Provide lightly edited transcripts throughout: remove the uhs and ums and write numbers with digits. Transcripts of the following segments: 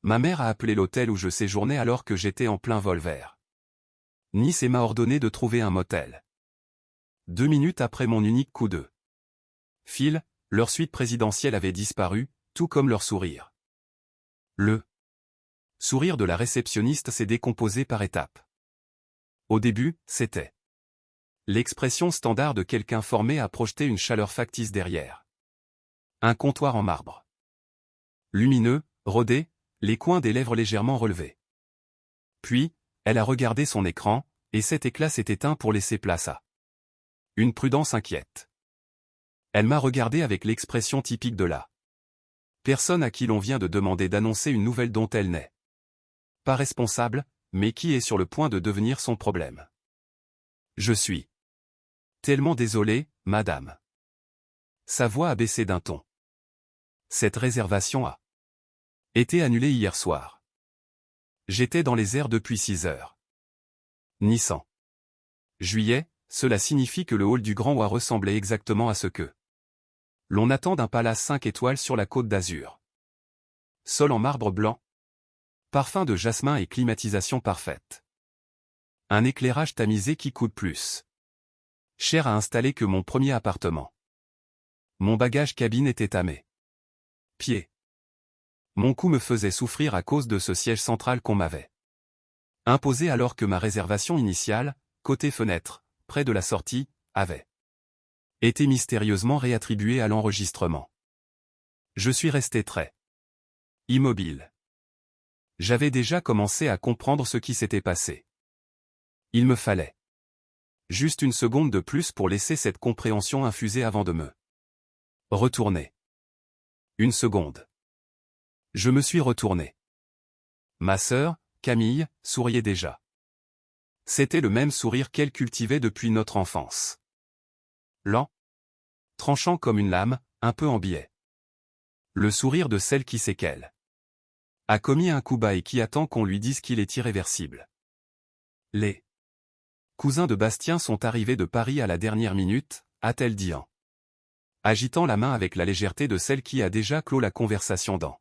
Ma mère a appelé l'hôtel où je séjournais alors que j'étais en plein vol vers Nice et m'a ordonné de trouver un motel. 2 minutes après mon unique coup de fil, leur suite présidentielle avait disparu, tout comme leur sourire. Le sourire de la réceptionniste s'est décomposé par étapes. Au début, c'était l'expression standard de quelqu'un formé à projeter une chaleur factice derrière un comptoir en marbre. Lumineux, rodé, les coins des lèvres légèrement relevés. Puis, elle a regardé son écran, et cet éclat s'est éteint pour laisser place à une prudence inquiète. Elle m'a regardé avec l'expression typique de la personne à qui l'on vient de demander d'annoncer une nouvelle dont elle n'est pas responsable, mais qui est sur le point de devenir son problème. Je suis tellement désolé, madame. Sa voix a baissé d'un ton. Cette réservation a été annulée hier soir. J'étais dans les airs depuis 6 heures. Nice en juillet, cela signifie que le hall du Grand Oie ressemblait exactement à ce que l'on attend d'un palace 5 étoiles sur la Côte d'Azur. Sol en marbre blanc. Parfum de jasmin et climatisation parfaite. Un éclairage tamisé qui coûte plus cher à installer que mon premier appartement. Mon bagage cabine était à mes pieds. Mon cou me faisait souffrir à cause de ce siège central qu'on m'avait imposé alors que ma réservation initiale, côté fenêtre, près de la sortie, avait été mystérieusement réattribuée à l'enregistrement. Je suis resté très immobile. J'avais déjà commencé à comprendre ce qui s'était passé. Il me fallait juste une seconde de plus pour laisser cette compréhension infuser avant de me retourner. Une seconde. Je me suis retourné. Ma sœur, Camille, souriait déjà. C'était le même sourire qu'elle cultivait depuis notre enfance. Lent, tranchant comme une lame, un peu en biais. Le sourire de celle qui sait qu'elle a commis un coup bas et qui attend qu'on lui dise qu'il est irréversible. Les cousins de Bastien sont arrivés de Paris à la dernière minute, a-t-elle dit en agitant la main avec la légèreté de celle qui a déjà clos la conversation dans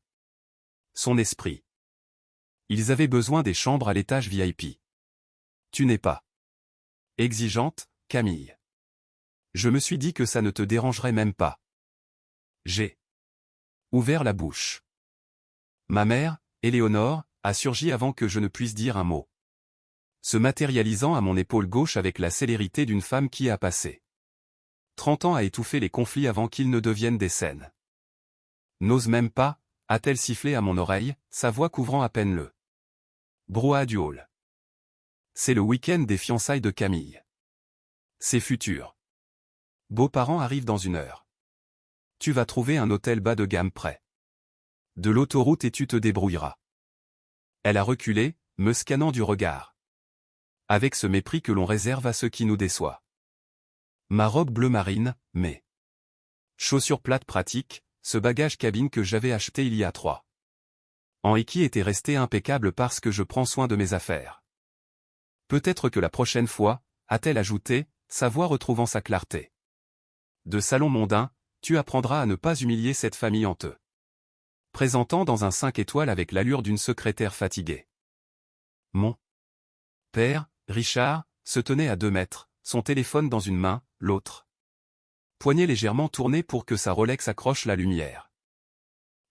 son esprit. Ils avaient besoin des chambres à l'étage VIP. Tu n'es pas exigeante, Camille. Je me suis dit que ça ne te dérangerait même pas. J'ai ouvert la bouche. Ma mère, Éléonore, a surgi avant que je ne puisse dire un mot, se matérialisant à mon épaule gauche avec la célérité d'une femme qui a passé 30 ans à étouffer les conflits avant qu'ils ne deviennent des scènes. N'ose même pas, a-t-elle sifflé à mon oreille, sa voix couvrant à peine le brouhaha du hall. C'est le week-end des fiançailles de Camille. Ses futurs beaux-parents arrivent dans 1 heure. Tu vas trouver un hôtel bas de gamme près de l'autoroute et tu te débrouilleras. Elle a reculé, me scannant du regard. Avec ce mépris que l'on réserve à ceux qui nous déçoivent. Ma robe bleu marine, mes chaussures plates pratiques, ce bagage cabine que j'avais acheté il y a 3 ans et qui était resté impeccable parce que je prends soin de mes affaires. Peut-être que la prochaine fois, a-t-elle ajouté, sa voix retrouvant sa clarté. De salon mondain, tu apprendras à ne pas humilier cette famille en te présentant dans un 5 étoiles avec l'allure d'une secrétaire fatiguée. Mon père, Richard, se tenait à 2 mètres, son téléphone dans une main, l'autre poignet légèrement tourné pour que sa Rolex accroche la lumière.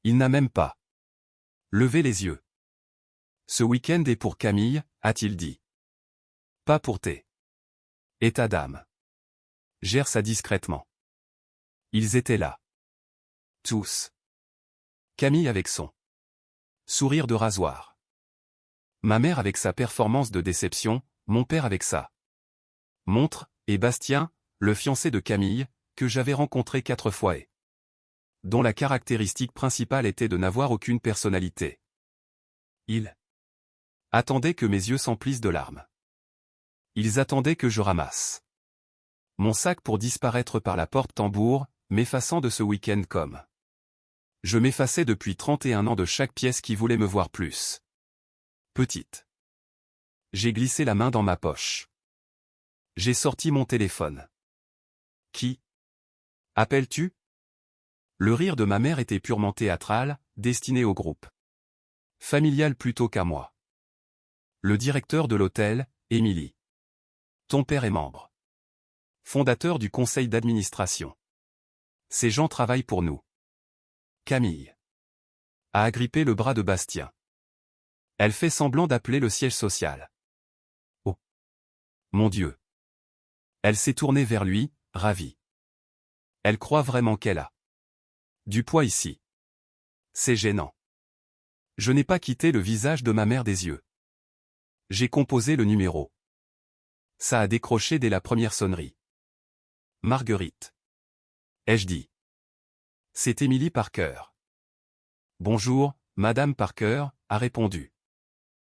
Il n'a même pas levé les yeux. Ce week-end est pour Camille, a-t-il dit. Pas pour tes et ta dame. Gère ça discrètement. Ils étaient là. Tous. Camille avec son sourire de rasoir. Ma mère avec sa performance de déception, mon père avec sa montre, et Bastien, le fiancé de Camille, que j'avais rencontré 4 fois et dont la caractéristique principale était de n'avoir aucune personnalité. Ils attendaient que mes yeux s'emplissent de larmes. Ils attendaient que je ramasse mon sac pour disparaître par la porte tambour, m'effaçant de ce week-end comme je m'effaçais depuis 31 ans de chaque pièce qui voulait me voir plus petite. J'ai glissé la main dans ma poche. J'ai sorti mon téléphone. Qui appelles-tu? Le rire de ma mère était purement théâtral, destiné au groupe Familial plutôt qu'à moi. Le directeur de l'hôtel, Émilie. Ton père est membre. Fondateur du conseil d'administration. Ces gens travaillent pour nous. Camille. A agrippé le bras de Bastien. Elle fait semblant d'appeler le siège social. Oh. Mon Dieu. Elle s'est tournée vers lui, ravie. Elle croit vraiment qu'elle a du poids ici. C'est gênant. Je n'ai pas quitté le visage de ma mère des yeux. J'ai composé le numéro. Ça a décroché dès la première sonnerie. Marguerite. Ai-je dit. C'est Émilie Parker. Bonjour, Madame Parker, a répondu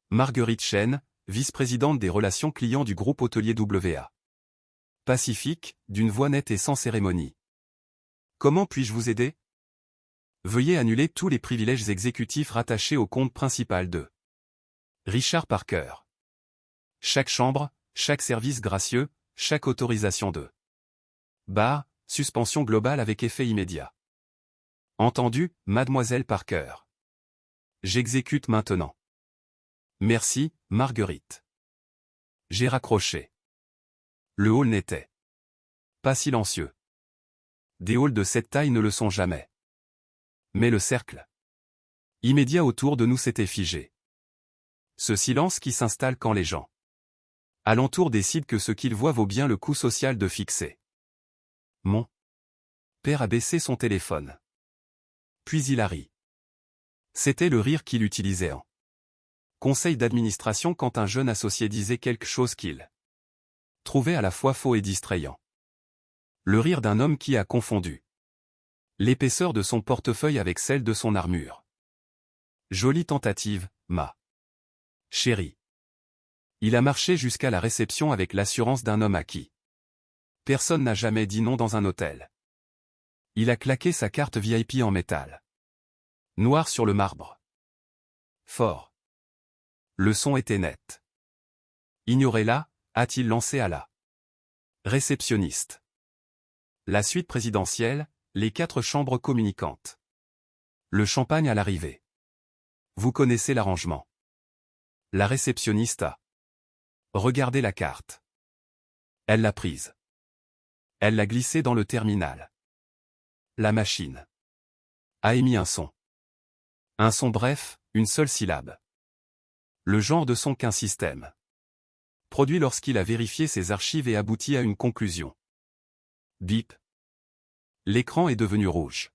Marguerite Chen, vice-présidente des relations clients du groupe hôtelier WA. Pacifique, d'une voix nette et sans cérémonie. Comment puis-je vous aider? Veuillez annuler tous les privilèges exécutifs rattachés au compte principal de Richard Parker. Chaque chambre, chaque service gracieux, chaque autorisation de bar, suspension globale avec effet immédiat. Entendu, Mademoiselle Parker. J'exécute maintenant. Merci, Marguerite. J'ai raccroché. Le hall n'était pas silencieux. Des halls de cette taille ne le sont jamais. Mais le cercle immédiat autour de nous s'était figé. Ce silence qui s'installe quand les gens alentour décident que ce qu'ils voient vaut bien le coût social de fixer. Mon père a baissé son téléphone. Puis il a ri. C'était le rire qu'il utilisait en conseil d'administration quand un jeune associé disait quelque chose qu'il trouvait à la fois faux et distrayant. Le rire d'un homme qui a confondu l'épaisseur de son portefeuille avec celle de son armure. Jolie tentative, ma chérie. Il a marché jusqu'à la réception avec l'assurance d'un homme à qui personne n'a jamais dit non dans un hôtel. Il a claqué sa carte VIP en métal. Noir sur le marbre. Fort. Le son était net. Ignorez-la, a-t-il lancé à la réceptionniste. La suite présidentielle, les 4 chambres communicantes. Le champagne à l'arrivée. Vous connaissez l'arrangement. La réceptionniste a regardé la carte. Elle l'a prise. Elle l'a glissée dans le terminal. La machine a émis un son. Un son bref, une seule syllabe. Le genre de son qu'un système produit lorsqu'il a vérifié ses archives et abouti à une conclusion. Bip. L'écran est devenu rouge.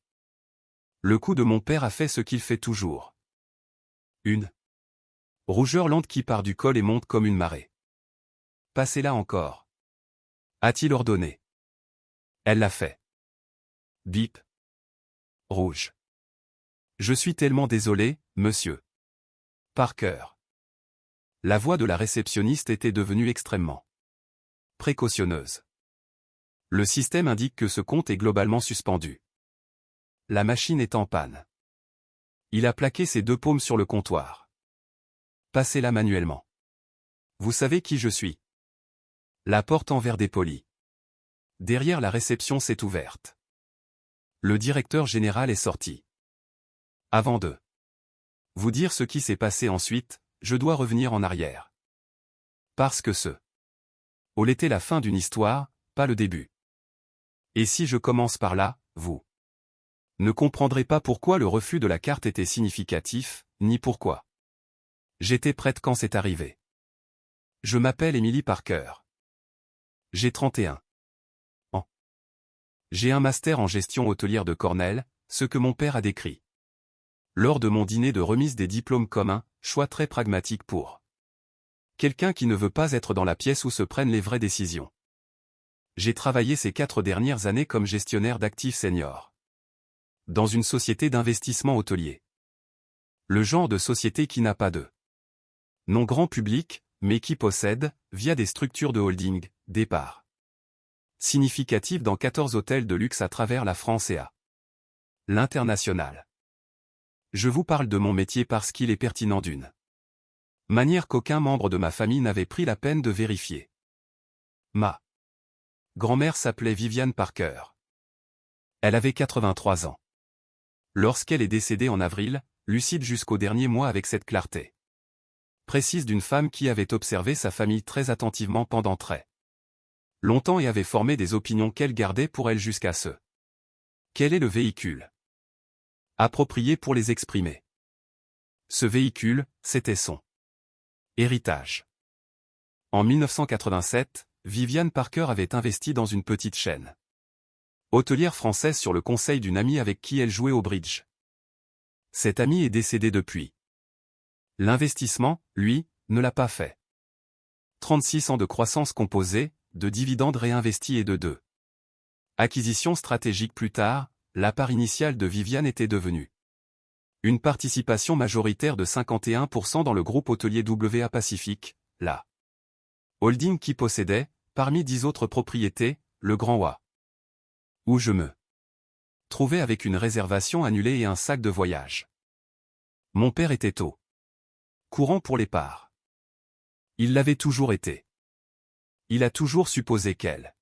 Le cou de mon père a fait ce qu'il fait toujours. Une rougeur lente qui part du col et monte comme une marée. Passez-la encore. A-t-il ordonné. Elle l'a fait. Bip. Rouge. Je suis tellement désolé, monsieur Parker. La voix de la réceptionniste était devenue extrêmement précautionneuse. Le système indique que ce compte est globalement suspendu. La machine est en panne. Il a plaqué ses 2 paumes sur le comptoir. Passez-la manuellement. Vous savez qui je suis. La porte en verre dépoli. Derrière la réception s'est ouverte. Le directeur général est sorti. Avant de vous dire ce qui s'est passé ensuite, je dois revenir en arrière. Parce que ce hall était la fin d'une histoire, pas le début. Et si je commence par là, vous ne comprendrez pas pourquoi le refus de la carte était significatif, ni pourquoi j'étais prête quand c'est arrivé. Je m'appelle Émilie Parker. J'ai 31 ans. J'ai un master en gestion hôtelière de Cornell, ce que mon père a décrit lors de mon dîner de remise des diplômes comme un choix très pragmatique pour quelqu'un qui ne veut pas être dans la pièce où se prennent les vraies décisions. J'ai travaillé ces 4 dernières années comme gestionnaire d'actifs seniors dans une société d'investissement hôtelier. Le genre de société qui n'a pas de nom grand public, mais qui possède, via des structures de holding, des parts significatives dans 14 hôtels de luxe à travers la France et à l'international. Je vous parle de mon métier parce qu'il est pertinent d'une manière qu'aucun membre de ma famille n'avait pris la peine de vérifier. Ma grand-mère s'appelait Viviane Parker. Elle avait 83 ans. Lorsqu'elle est décédée en avril, lucide jusqu'au dernier mois avec cette clarté précise d'une femme qui avait observé sa famille très attentivement pendant très longtemps et avait formé des opinions qu'elle gardait pour elle jusqu'à ce. Quel est le véhicule approprié pour les exprimer? Ce véhicule, c'était son héritage. En 1987, Viviane Parker avait investi dans une petite chaîne hôtelière française sur le conseil d'une amie avec qui elle jouait au bridge. Cette amie est décédée depuis. L'investissement, lui, ne l'a pas fait. 36 ans de croissance composée, de dividendes réinvestis et de deux acquisitions stratégiques plus tard, la part initiale de Viviane était devenue une participation majoritaire de 51% dans le groupe hôtelier WA Pacific, la holding qui possédait, parmi 10 autres propriétés, le Grand Wa. Où je me trouvais avec une réservation annulée et un sac de voyage. Mon père était au courant pour les parts. Il l'avait toujours été. Il a toujours supposé qu'elle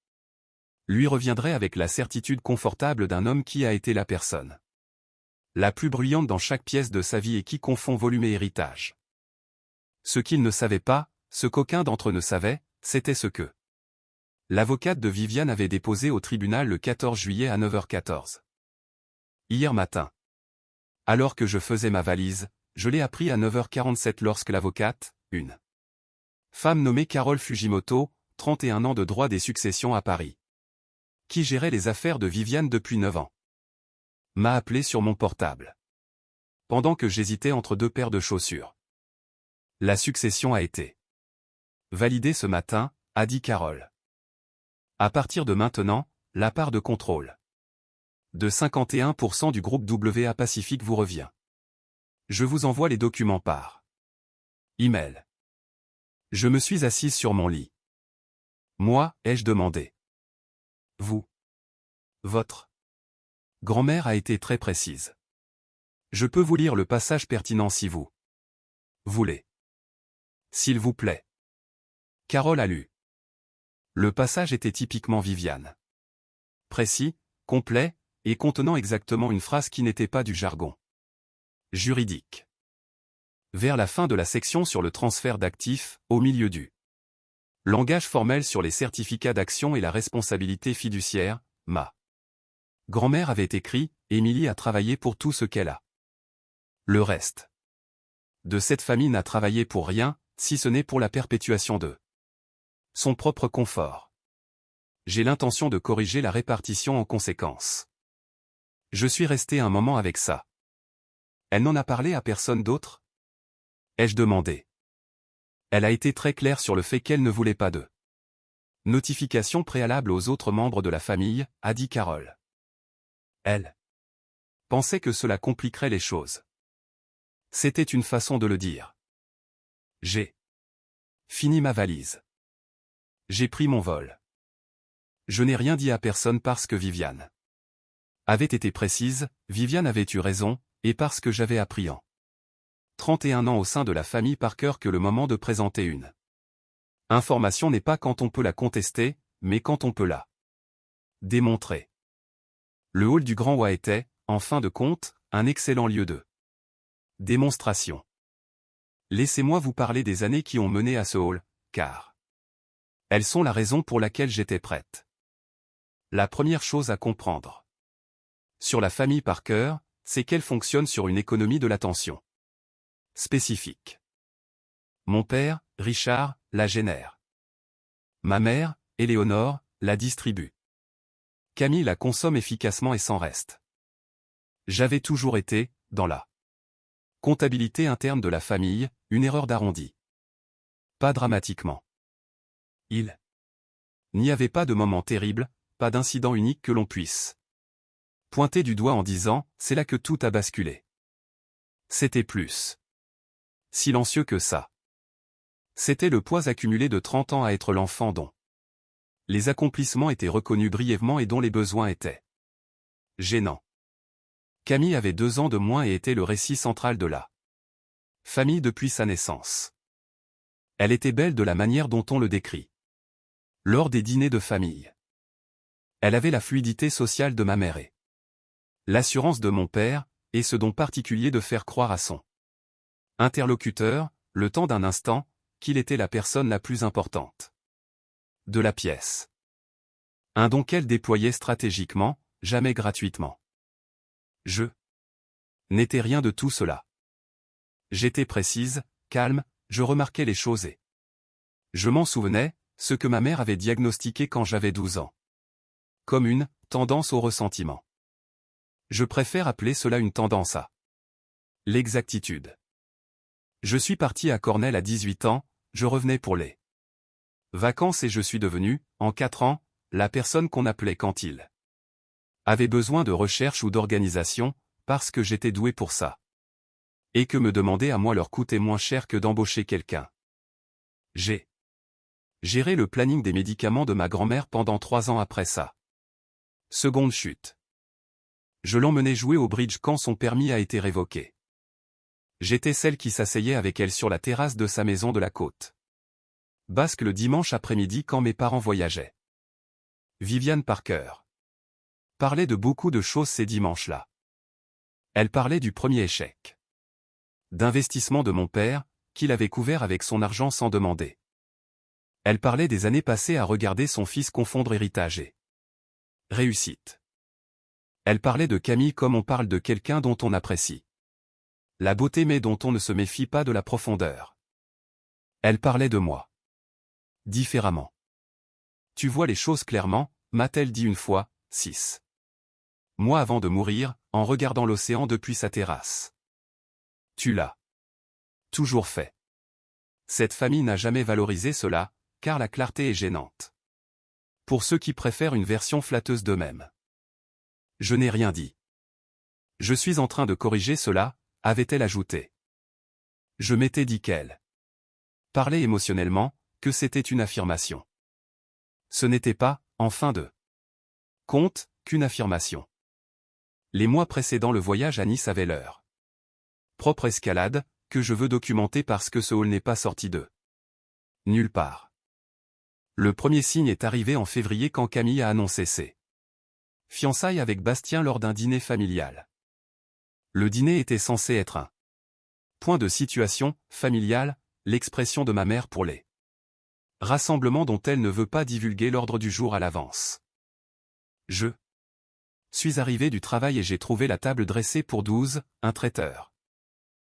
lui reviendrait avec la certitude confortable d'un homme qui a été la personne la plus bruyante dans chaque pièce de sa vie et qui confond volume et héritage. Ce qu'il ne savait pas, ce qu'aucun d'entre eux ne savait, c'était ce que l'avocate de Viviane avait déposé au tribunal le 14 juillet à 9h14. Hier matin. Alors que je faisais ma valise, je l'ai appris à 9h47 lorsque l'avocate, une femme nommée Carole Fujimoto, 31 ans de droit des successions à Paris, qui gérait les affaires de Viviane depuis 9 ans, m'a appelé sur mon portable. Pendant que j'hésitais entre deux paires de chaussures. La succession a été validée ce matin, a dit Carole. À partir de maintenant, la part de contrôle de 51% du groupe WA Pacific vous revient. Je vous envoie les documents par email. Je me suis assise sur mon lit. Moi, ai-je demandé. Vous. Votre grand-mère a été très précise. Je peux vous lire le passage pertinent si vous voulez. S'il vous plaît. Carole a lu. Le passage était typiquement Viviane. Précis, complet, et contenant exactement une phrase qui n'était pas du jargon juridique. Vers la fin de la section sur le transfert d'actifs, au milieu du langage formel sur les certificats d'action et la responsabilité fiduciaire, ma grand-mère avait écrit, Émilie a travaillé pour tout ce qu'elle a. Le reste de cette famille n'a travaillé pour rien, si ce n'est pour la perpétuation de son propre confort. J'ai l'intention de corriger la répartition en conséquence. Je suis resté un moment avec ça. Elle n'en a parlé à personne d'autre? Ai-je demandé. Elle a été très claire sur le fait qu'elle ne voulait pas de notification préalable aux autres membres de la famille, a dit Carole. Elle pensait que cela compliquerait les choses. C'était une façon de le dire. J'ai fini ma valise. J'ai pris mon vol. Je n'ai rien dit à personne parce que Viviane avait été précise, Viviane avait eu raison, et parce que j'avais appris en 31 ans au sein de la famille Parker que le moment de présenter une information n'est pas quand on peut la contester, mais quand on peut la démontrer. Le hall du Grand Wa était, en fin de compte, un excellent lieu de démonstration. Laissez-moi vous parler des années qui ont mené à ce hall, car elles sont la raison pour laquelle j'étais prête. La première chose à comprendre sur la famille Parker, c'est qu'elle fonctionne sur une économie de l'attention spécifique. Mon père, Richard, la génère. Ma mère, Éléonore, la distribue. Camille la consomme efficacement et sans reste. J'avais toujours été, dans la comptabilité interne de la famille, une erreur d'arrondi. Pas dramatiquement. Il n'y avait pas de moment terrible, pas d'incident unique que l'on puisse pointer du doigt en disant, c'est là que tout a basculé. C'était plus silencieux que ça. C'était le poids accumulé de 30 ans à être l'enfant dont les accomplissements étaient reconnus brièvement et dont les besoins étaient gênants. Camille avait 2 ans de moins et était le récit central de la famille depuis sa naissance. Elle était belle de la manière dont on le décrit. Lors des dîners de famille. Elle avait la fluidité sociale de ma mère et l'assurance de mon père, et ce don particulier de faire croire à son interlocuteur, le temps d'un instant, qu'il était la personne la plus importante de la pièce. Un don qu'elle déployait stratégiquement, jamais gratuitement. Je n'étais rien de tout cela. J'étais précise, calme, je remarquais les choses et je m'en souvenais, ce que ma mère avait diagnostiqué quand j'avais 12 ans. Comme une tendance au ressentiment. Je préfère appeler cela une tendance à l'exactitude. Je suis parti à Cornell à 18 ans, je revenais pour les vacances et je suis devenu, en 4 ans, la personne qu'on appelait quand il avait besoin de recherche ou d'organisation, parce que j'étais doué pour ça. Et que me demander à moi leur coûtait moins cher que d'embaucher quelqu'un. J'ai géré le planning des médicaments de ma grand-mère pendant 3 ans après ça. Seconde chute. Je l'emmenais jouer au bridge quand son permis a été révoqué. J'étais celle qui s'asseyait avec elle sur la terrasse de sa maison de la côte basque le dimanche après-midi quand mes parents voyageaient. Viviane Parker parlait de beaucoup de choses ces dimanches-là. Elle parlait du premier échec d'investissement de mon père, qu'il avait couvert avec son argent sans demander. Elle parlait des années passées à regarder son fils confondre héritage et réussite. Elle parlait de Camille comme on parle de quelqu'un dont on apprécie la beauté mais dont on ne se méfie pas de la profondeur. Elle parlait de moi différemment. Tu vois les choses clairement, m'a-t-elle dit une fois, 6 mois avant de mourir, en regardant l'océan depuis sa terrasse. Tu l'as toujours fait. Cette famille n'a jamais valorisé cela, car la clarté est gênante. Pour ceux qui préfèrent une version flatteuse d'eux-mêmes. Je n'ai rien dit. Je suis en train de corriger cela, avait-elle ajouté. Je m'étais dit qu'elle parlait émotionnellement, que c'était une affirmation. Ce n'était pas, en fin de compte, qu'une affirmation. Les mois précédant le voyage à Nice avaient leur propre escalade, que je veux documenter parce que ce hall n'est pas sorti de nulle part. Le premier signe est arrivé en février quand Camille a annoncé ses fiançailles avec Bastien lors d'un dîner familial. Le dîner était censé être un point de situation familial, l'expression de ma mère pour les rassemblements dont elle ne veut pas divulguer l'ordre du jour à l'avance. Je suis arrivé du travail et j'ai trouvé la table dressée pour 12, un traiteur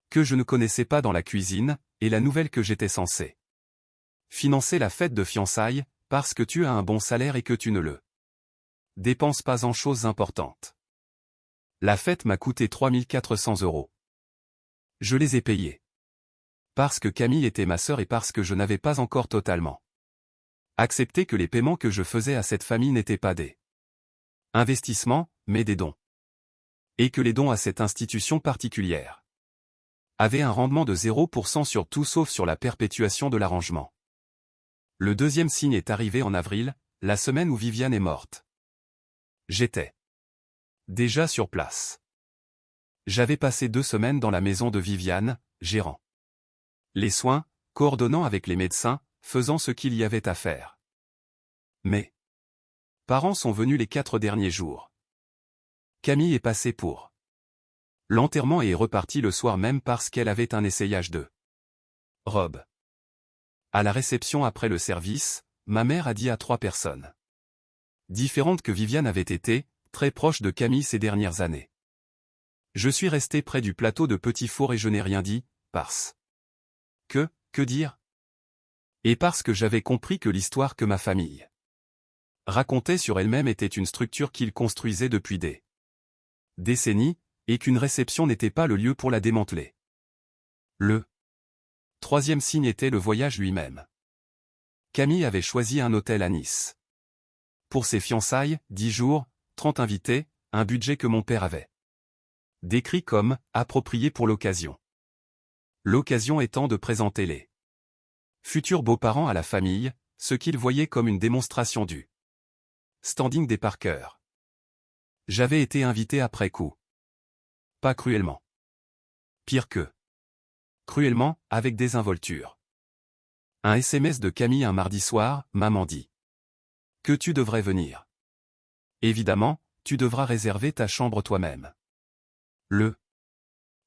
que je ne connaissais pas dans la cuisine, et la nouvelle que j'étais censé financer la fête de fiançailles, parce que tu as un bon salaire et que tu ne le dépenses pas en choses importantes. La fête m'a coûté 3400 €. Je les ai payés. Parce que Camille était ma sœur et parce que je n'avais pas encore totalement accepté que les paiements que je faisais à cette famille n'étaient pas des investissements, mais des dons. Et que les dons à cette institution particulière avaient un rendement de 0% sur tout sauf sur la perpétuation de l'arrangement. Le deuxième signe est arrivé en avril, la semaine où Viviane est morte. J'étais déjà sur place. J'avais passé 2 semaines dans la maison de Viviane, gérant les soins, coordonnant avec les médecins, faisant ce qu'il y avait à faire. Mes parents sont venus les 4 derniers jours. Camille est passée pour l'enterrement et est repartie le soir même parce qu'elle avait un essayage de robe. À la réception après le service, ma mère a dit à 3 personnes différentes que Viviane avait été, très proche de Camille ces dernières années. Je suis resté près du plateau de Petit Four et je n'ai rien dit, parce que dire? Et parce que j'avais compris que l'histoire que ma famille racontait sur elle-même était une structure qu'ils construisaient depuis des décennies, et qu'une réception n'était pas le lieu pour la démanteler. Le troisième signe était le voyage lui-même. Camille avait choisi un hôtel à Nice. Pour ses fiançailles, 10 jours, 30 invités, un budget que mon père avait décrit comme « approprié pour l'occasion ». L'occasion étant de présenter les futurs beaux-parents à la famille, ce qu'ils voyaient comme une démonstration du standing des Parker. J'avais été invité après coup. Pas cruellement. Pire que cruellement, avec désinvolture. Un SMS de Camille un mardi soir, maman dit que tu devrais venir. Évidemment, tu devras réserver ta chambre toi-même. Le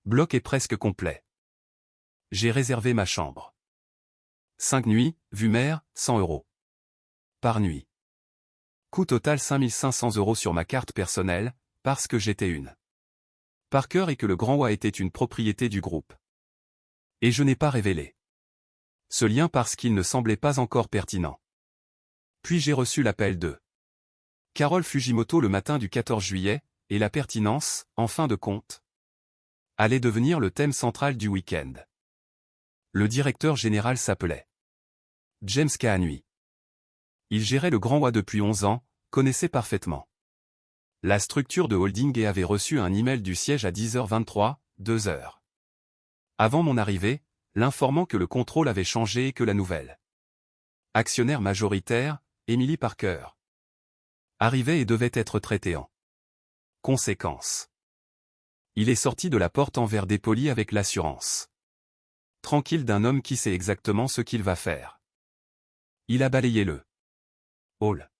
Bloc est presque complet. J'ai réservé ma chambre. 5 nuits, vue mer, 100 €. Par nuit. Coût total 5500 € sur ma carte personnelle, parce que j'étais une Parker et que le Grand Oie était une propriété du groupe. Et je n'ai pas révélé ce lien parce qu'il ne semblait pas encore pertinent. Puis j'ai reçu l'appel de Carole Fujimoto le matin du 14 juillet, et la pertinence, en fin de compte, allait devenir le thème central du week-end. Le directeur général s'appelait James Kahanui. Il gérait le Grand Oie depuis 11 ans, connaissait parfaitement la structure de holding et avait reçu un email du siège à 10h23, 2h avant mon arrivée, l'informant que le contrôle avait changé et que la nouvelle actionnaire majoritaire, Emily Parker, arrivait et devait être traitée en conséquence. Il est sorti de la porte en verre dépoli avec l'assurance tranquille d'un homme qui sait exactement ce qu'il va faire. Il a balayé le hall.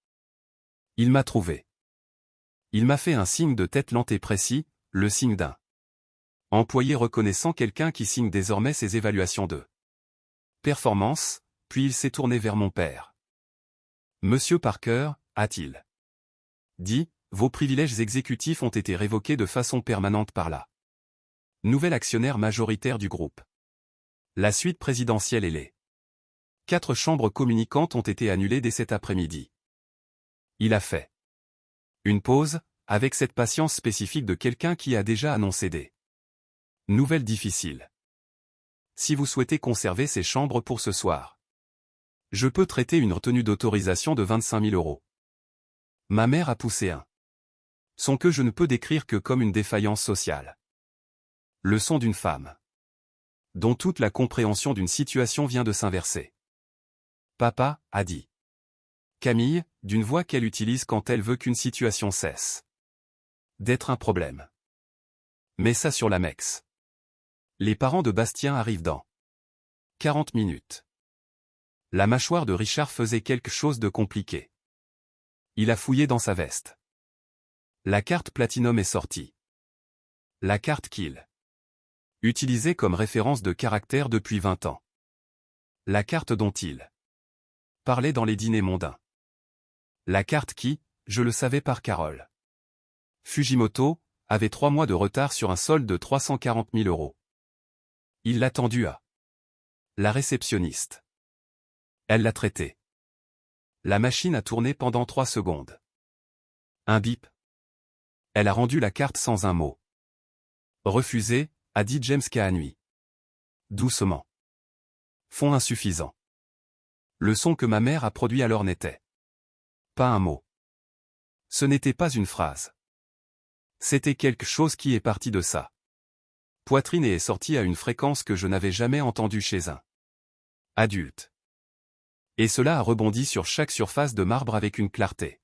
Il m'a trouvé. Il m'a fait un signe de tête lent et précis, le signe d'un employé reconnaissant quelqu'un qui signe désormais ses évaluations de performance, puis il s'est tourné vers mon père. Monsieur Parker, a-t-il dit, vos privilèges exécutifs ont été révoqués de façon permanente par la nouvelle actionnaire majoritaire du groupe. La suite présidentielle et les 4 chambres communicantes ont été annulées dès cet après-midi. Il a fait une pause, avec cette patience spécifique de quelqu'un qui a déjà annoncé des nouvelles difficiles. Si vous souhaitez conserver ces chambres pour ce soir, je peux traiter une retenue d'autorisation de 25 000 €. Ma mère a poussé un son que je ne peux décrire que comme une défaillance sociale. Le son d'une femme dont toute la compréhension d'une situation vient de s'inverser. Papa, a dit Camille, d'une voix qu'elle utilise quand elle veut qu'une situation cesse d'être un problème. Mets ça sur la Mex. Les parents de Bastien arrivent dans 40 minutes. La mâchoire de Richard faisait quelque chose de compliqué. Il a fouillé dans sa veste. La carte Platinum est sortie. La carte qu'il utilisait comme référence de caractère depuis 20 ans. La carte dont il parlait dans les dîners mondains. La carte qui, je le savais par Carole Fujimoto, avait 3 mois de retard sur un solde de 340 000 €. Il l'a tendu à la réceptionniste. Elle l'a traité. La machine a tourné pendant 3 secondes. Un bip. Elle a rendu la carte sans un mot. Refusé, a dit James Kahanui. Doucement. Fonds insuffisant. Le son que ma mère a produit alors n'était pas un mot. Ce n'était pas une phrase. C'était quelque chose qui est parti de ça. Poitrine et est sorti à une fréquence que je n'avais jamais entendue chez un adulte. Et cela a rebondi sur chaque surface de marbre avec une clarté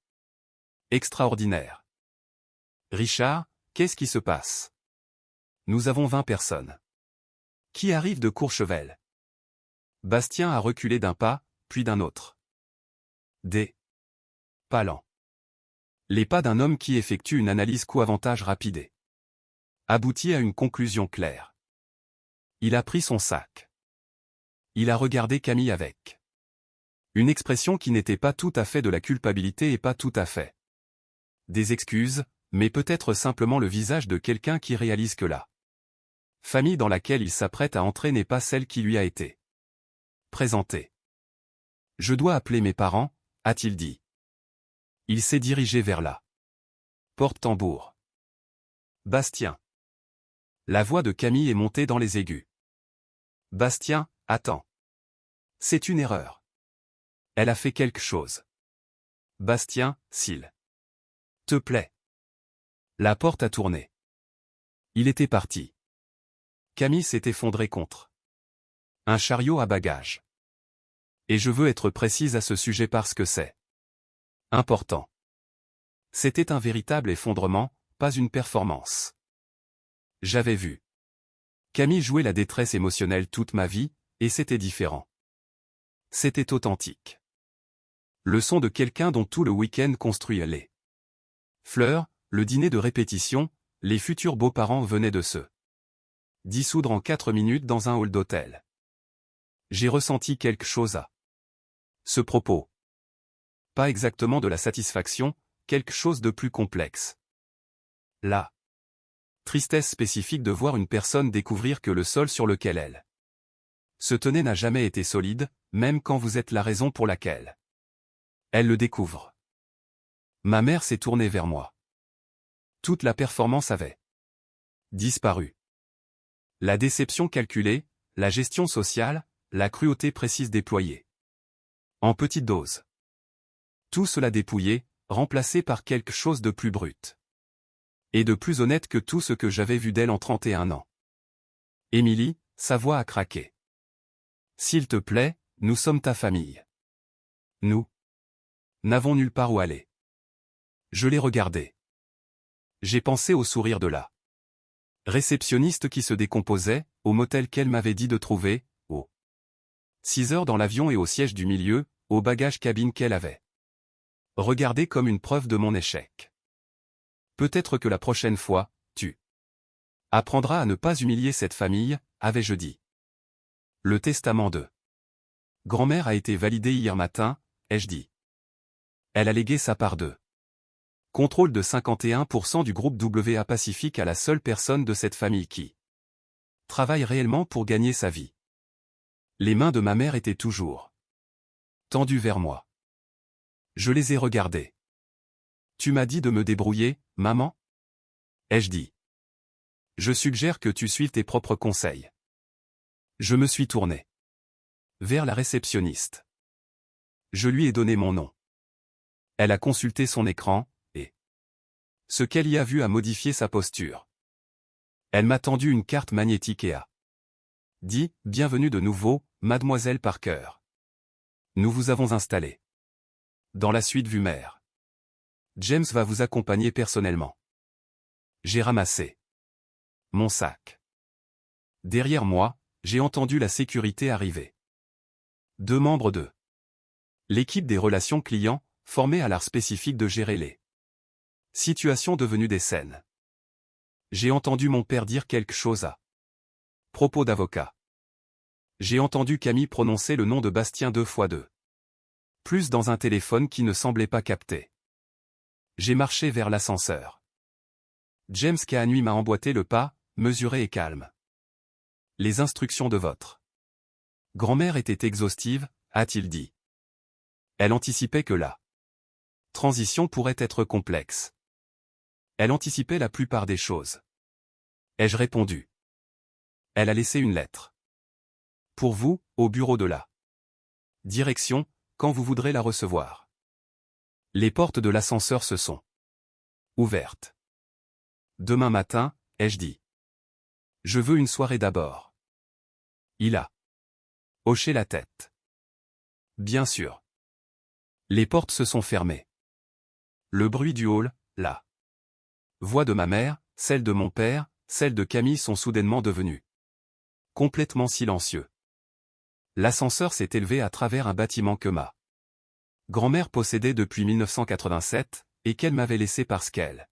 extraordinaire. Richard, qu'est-ce qui se passe? Nous avons 20 personnes. Qui arrivent de Courchevel? Bastien a reculé d'un pas, puis d'un autre. Des pas lents. Les pas d'un homme qui effectue une analyse coût-avantage rapide et aboutit à une conclusion claire. Il a pris son sac. Il a regardé Camille avec une expression qui n'était pas tout à fait de la culpabilité et pas tout à fait des excuses, mais peut-être simplement le visage de quelqu'un qui réalise que la famille dans laquelle il s'apprête à entrer n'est pas celle qui lui a été présentée. Je dois appeler mes parents, a-t-il dit. Il s'est dirigé vers la porte-tambour. Bastien. La voix de Camille est montée dans les aigus. Bastien, attends. C'est une erreur. Elle a fait quelque chose. Bastien, s'il te plaît. La porte a tourné. Il était parti. Camille s'est effondrée contre un chariot à bagages. Et je veux être précise à ce sujet parce que c'est important. C'était un véritable effondrement, pas une performance. J'avais vu Camille jouer la détresse émotionnelle toute ma vie, et c'était différent. C'était authentique. Le son de quelqu'un dont tout le week-end construit les fleurs, le dîner de répétition, les futurs beaux-parents venaient de se Dissoudre en 4 minutes dans un hall d'hôtel. J'ai ressenti quelque chose à ce propos. Pas exactement de la satisfaction, quelque chose de plus complexe. La tristesse spécifique de voir une personne découvrir que le sol sur lequel elle se tenait n'a jamais été solide, même quand vous êtes la raison pour laquelle elle le découvre. Ma mère s'est tournée vers moi. Toute la performance avait disparu. La déception calculée, la gestion sociale, la cruauté précise déployée. En petite dose. Tout cela dépouillé, remplacé par quelque chose de plus brut. Et de plus honnête que tout ce que j'avais vu d'elle en 31 ans. Émilie, sa voix a craqué. S'il te plaît, nous sommes ta famille. Nous n'avons nulle part où aller. Je l'ai regardée. J'ai pensé au sourire de la réceptionniste qui se décomposait, au motel qu'elle m'avait dit de trouver, aux 6 heures dans l'avion et au siège du milieu, au bagage cabine qu'elle avait regardé comme une preuve de mon échec. Peut-être que la prochaine fois, tu apprendras à ne pas humilier cette famille, avais-je dit. Le testament de grand-mère a été validé hier matin, ai-je dit. Elle a légué sa part de contrôle de 51% du groupe WA Pacifique à la seule personne de cette famille qui travaille réellement pour gagner sa vie. Les mains de ma mère étaient toujours tendues vers moi. Je les ai regardées. Tu m'as dit de me débrouiller, maman? Ai-je dit. Je suggère que tu suives tes propres conseils. Je me suis tourné vers la réceptionniste. Je lui ai donné mon nom. Elle a consulté son écran, et ce qu'elle y a vu a modifié sa posture. Elle m'a tendu une carte magnétique et a dit « Bienvenue de nouveau, mademoiselle Parker. Nous vous avons installé. Dans la suite vue mère. James va vous accompagner personnellement. » J'ai ramassé mon sac. Derrière moi, j'ai entendu la sécurité arriver. 2 membres de l'équipe des relations clients, formés à l'art spécifique de gérer les situations devenues des scènes. J'ai entendu mon père dire quelque chose à propos d'avocat. J'ai entendu Camille prononcer le nom de Bastien 2 fois 2. Plus dans un téléphone qui ne semblait pas capter. J'ai marché vers l'ascenseur. James Kahanui m'a emboîté le pas, mesuré et calme. Les instructions de votre grand-mère étaient exhaustives, a-t-il dit. Elle anticipait que la transition pourrait être complexe. Elle anticipait la plupart des choses. Ai-je répondu. Elle a laissé une lettre. Pour vous, au bureau de la direction, quand vous voudrez la recevoir. Les portes de l'ascenseur se sont ouvertes. Demain matin, ai-je dit. Je veux une soirée d'abord. Il a hoché la tête. Bien sûr. Les portes se sont fermées. Le bruit du hall, la voix de ma mère, celle de mon père, celle de Camille sont soudainement devenues complètement silencieux. L'ascenseur s'est élevé à travers un bâtiment que ma grand-mère possédait depuis 1987, et qu'elle m'avait laissé parce qu'elle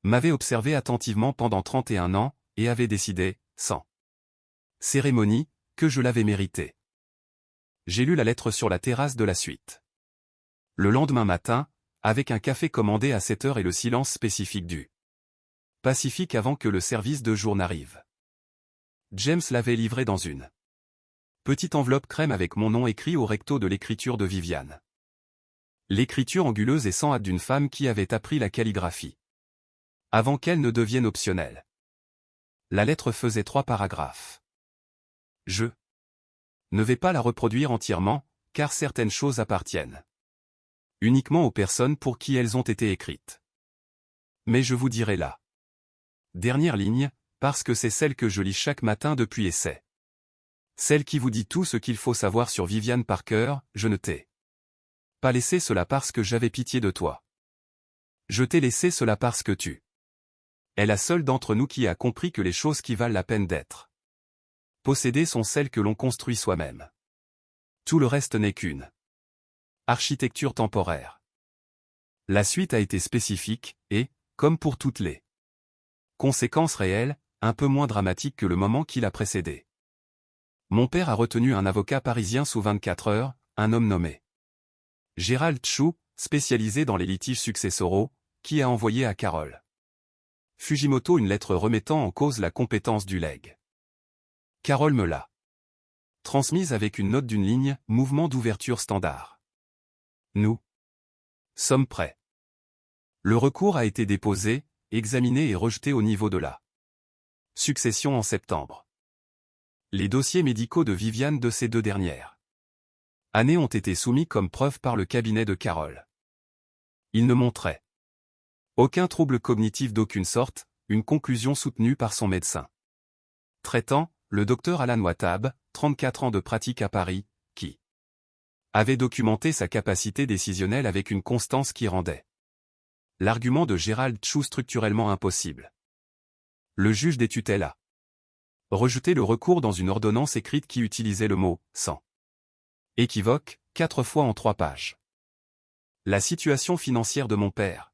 m'avait observé attentivement pendant 31 ans, et avait décidé, sans cérémonie, que je l'avais mérité. J'ai lu la lettre sur la terrasse de la suite. Le lendemain matin, avec un café commandé à 7 heures et le silence spécifique du Pacifique avant que le service de jour n'arrive. James l'avait livré dans une petite enveloppe crème avec mon nom écrit au recto de l'écriture de Viviane. L'écriture anguleuse et sans hâte d'une femme qui avait appris la calligraphie avant qu'elle ne devienne optionnelle. La lettre faisait 3 paragraphes. Je ne vais pas la reproduire entièrement, car certaines choses appartiennent uniquement aux personnes pour qui elles ont été écrites. Mais je vous dirai la dernière ligne, parce que c'est celle que je lis chaque matin depuis et c'est celle qui vous dit tout ce qu'il faut savoir sur Viviane Parker. Je ne t'ai pas laissé cela parce que j'avais pitié de toi. Je t'ai laissé cela parce que tu es la seule d'entre nous qui a compris que les choses qui valent la peine d'être possédées sont celles que l'on construit soi-même. Tout le reste n'est qu'une architecture temporaire. La suite a été spécifique, et, comme pour toutes les conséquences réelles, un peu moins dramatique que le moment qui l'a précédé. Mon père a retenu un avocat parisien sous 24 heures, un homme nommé Gérald Chou, spécialisé dans les litiges successoraux, qui a envoyé à Carole Fujimoto une lettre remettant en cause la compétence du legs. Carole me l'a transmise avec une note d'une ligne, mouvement d'ouverture standard. Nous sommes prêts. Le recours a été déposé, examiné et rejeté au niveau de la succession en septembre. Les dossiers médicaux de Viviane de ces deux dernières années ont été soumis comme preuve par le cabinet de Carole. Il ne montrait aucun trouble cognitif d'aucune sorte, une conclusion soutenue par son médecin traitant, le docteur Alan Wattab, 34 ans de pratique à Paris, qui avait documenté sa capacité décisionnelle avec une constance qui rendait l'argument de Gérald Chou structurellement impossible. Le juge des tutelles a rejeté le recours dans une ordonnance écrite qui utilisait le mot « sans équivoque » 4 fois en 3 pages. La situation financière de mon père,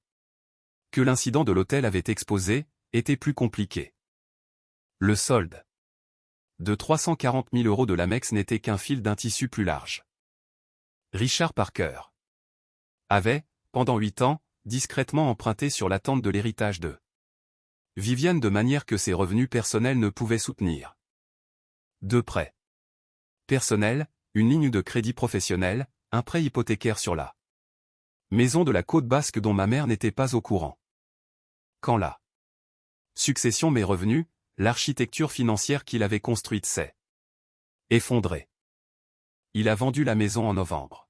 que l'incident de l'hôtel avait exposé, était plus compliquée. Le solde de 340 000 € de l'Amex n'était qu'un fil d'un tissu plus large. Richard Parker avait, pendant 8 ans, discrètement emprunté sur l'attente de l'héritage de Viviane de manière que ses revenus personnels ne pouvaient soutenir. Deux prêts personnels, une ligne de crédit professionnel, un prêt hypothécaire sur la maison de la Côte Basque dont ma mère n'était pas au courant. Quand la succession m'est revenue, l'architecture financière qu'il avait construite s'est effondrée. Il a vendu la maison en novembre.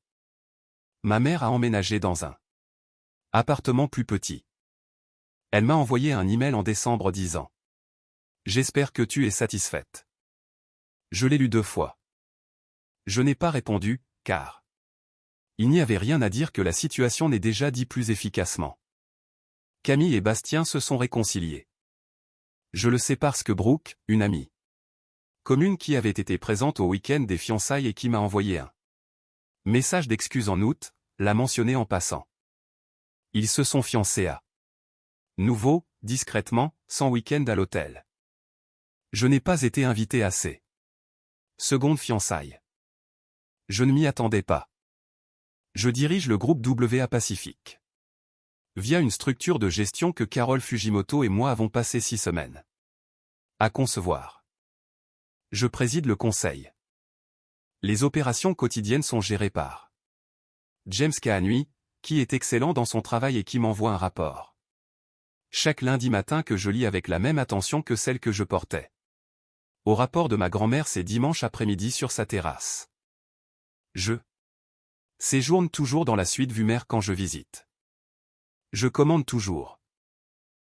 Ma mère a emménagé dans un appartement plus petit. Elle m'a envoyé un email en décembre disant « J'espère que tu es satisfaite ». Je l'ai lu 2 fois. Je n'ai pas répondu, car il n'y avait rien à dire que la situation n'ait déjà dit plus efficacement. Camille et Bastien se sont réconciliés. Je le sais parce que Brooke, une amie commune qui avait été présente au week-end des fiançailles et qui m'a envoyé un message d'excuse en août, l'a mentionné en passant. Ils se sont fiancés à nouveau, discrètement, sans week-end à l'hôtel. Je n'ai pas été invité à ces secondes fiançailles. Je ne m'y attendais pas. Je dirige le groupe WA Pacifique via une structure de gestion que Carole Fujimoto et moi avons passé 6 semaines à concevoir. Je préside le conseil. Les opérations quotidiennes sont gérées par James Kahanui, qui est excellent dans son travail et qui m'envoie un rapport chaque lundi matin que je lis avec la même attention que celle que je portais au rapport de ma grand-mère ces dimanches après-midi sur sa terrasse. Je séjourne toujours dans la suite Vumer quand je visite. Je commande toujours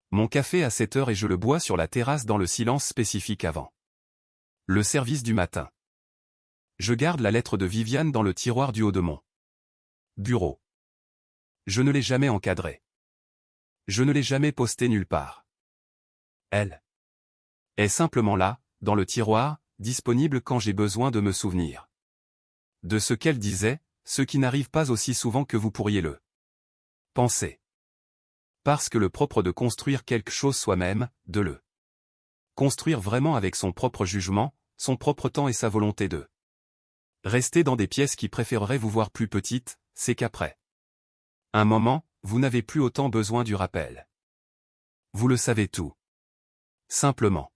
mon café à 7 heures et je le bois sur la terrasse dans le silence spécifique avant le service du matin. Je garde la lettre de Viviane dans le tiroir du haut de mon bureau. Je ne l'ai jamais encadrée. Je ne l'ai jamais postée nulle part. Elle est simplement là, dans le tiroir, disponible quand j'ai besoin de me souvenir de ce qu'elle disait, ce qui n'arrive pas aussi souvent que vous pourriez le penser. Parce que le propre de construire quelque chose soi-même, de le construire vraiment avec son propre jugement, son propre temps et sa volonté de rester dans des pièces qui préféreraient vous voir plus petites, c'est qu'après un moment, vous n'avez plus autant besoin du rappel. Vous le savez tout simplement.